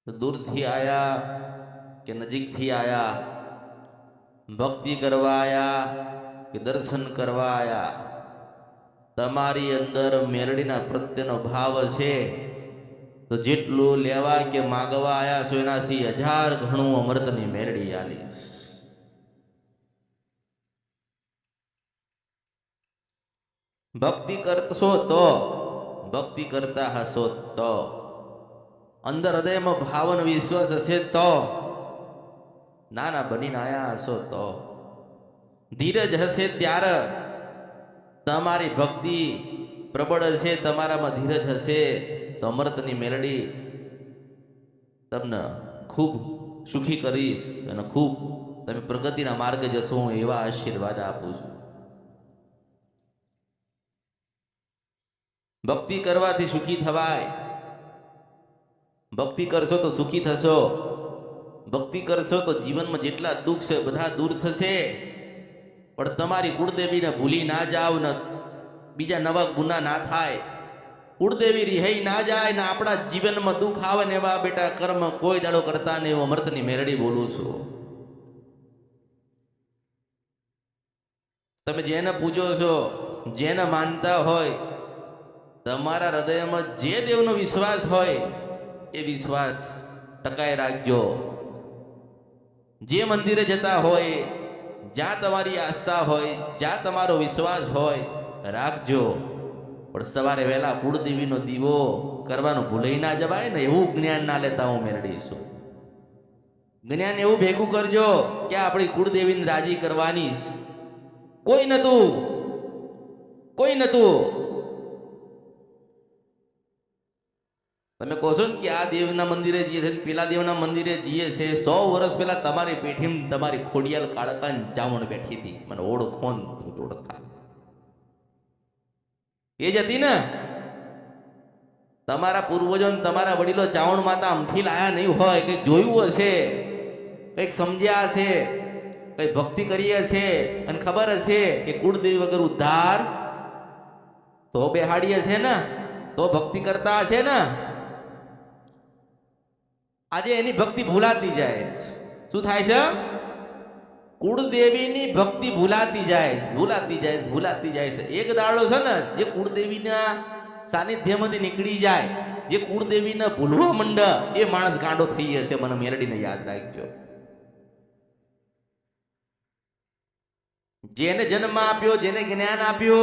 तो दूर थी आया कि नजीक थी आया, भक्ति करवा आया कि दर्शन करवा आया, तमारी अंदर मेलडीना प्रत्येनो भाव छे तो जेटलू लेवा के मागवा आया सो एनाथी 1000 घणું अमृतनी मेलडी आलीश। भक्ति करशो तो, भक्ति करता हशो तो, अंदर हृदय में भावन विश्वास हशे तो, नाना बनी आया हशो तो, धीरज हशे त्यारे तमारी भक्ति प्रबल हशे, तमारामां धीरज हशे तो अमृतनी मेलडी तमने खूब सुखी करीश अने खूब तमे प्रगतिना मार्गे जशो हूँ एवा आशीर्वाद आपું છું। भक्ति करवाथी सुखी थवाय, भक्ति करशो तो सुखी थशो, भक्ति करशो तो जीवन में जेटला दुख से बधा दूर थशे। पण तमारी कुलदेवी ने भूली ना जाओ ने बीजा नवा गुना ना थाय, कुलदेवी रिहाई ना जाए ने आपड़ा जीवन में दुख आवे ने एवा बेटा कर्म कोई दाड़ो करता ने एवं अमृतनी मेलडी बोलूं छुं। तमे जेने पूजो छो, जेने मानता होय, तमारा हृदय में जे देवनो विश्वास होय ए विश्वास टकाए राखजो। जे मंदिरे जता होय, ज्यां तमारी आस्था होय, ज्यां तमारो विश्वास होय राखजो। पण सवारे वहेला कुलदेवीनो दीवो करवानो भूलाई ना जवाय ने एवुं ज्ञान ना लेता हूँ मेलडीशुं। ज्ञान एवुं भेगुं करजो के आपणी कुलदेवीने राजी करवानी कोई नतुं, कोई नतुं। तमे कहो छो कि आ देवना मंदिरे जीए छे पेला देवना मंदिरे जीए छे, 100 वर्ष पहेला तमारी पेठीमां तमारी खोडियाल काळकान चावण बेठी थी, मने ओळखो ने तो ओळखा ए ज हती ने। तमारा पूर्वजों तमारा वडीलो चावण माता अमथी लाया नहीं होय, कंईक जोयुं हशे, कंईक समज्या हशे, कई भक्ति करी हशे अने खबर हशे के कुलदेवी वगर उद्धार तो बेहाड़ी हशे ने, तो भक्ति करता हशे ने। आज एनी भक्ति भूलाती जाए शू थाय छे? कुलदेवीनी भक्ति भूलाती जाए, भूलाती जाए, भूलाती जाए। एक दाड़ो छे ने जे कुलदेवीना सानिध्यमांथी निकળી जाए, जे कुलदेवीने भूलवा मंडे ए माणस गांडो थई जशे। मने मेलडीने याद राखजो। जेने जन्म आप्यो, जेने ज्ञान आप्यो,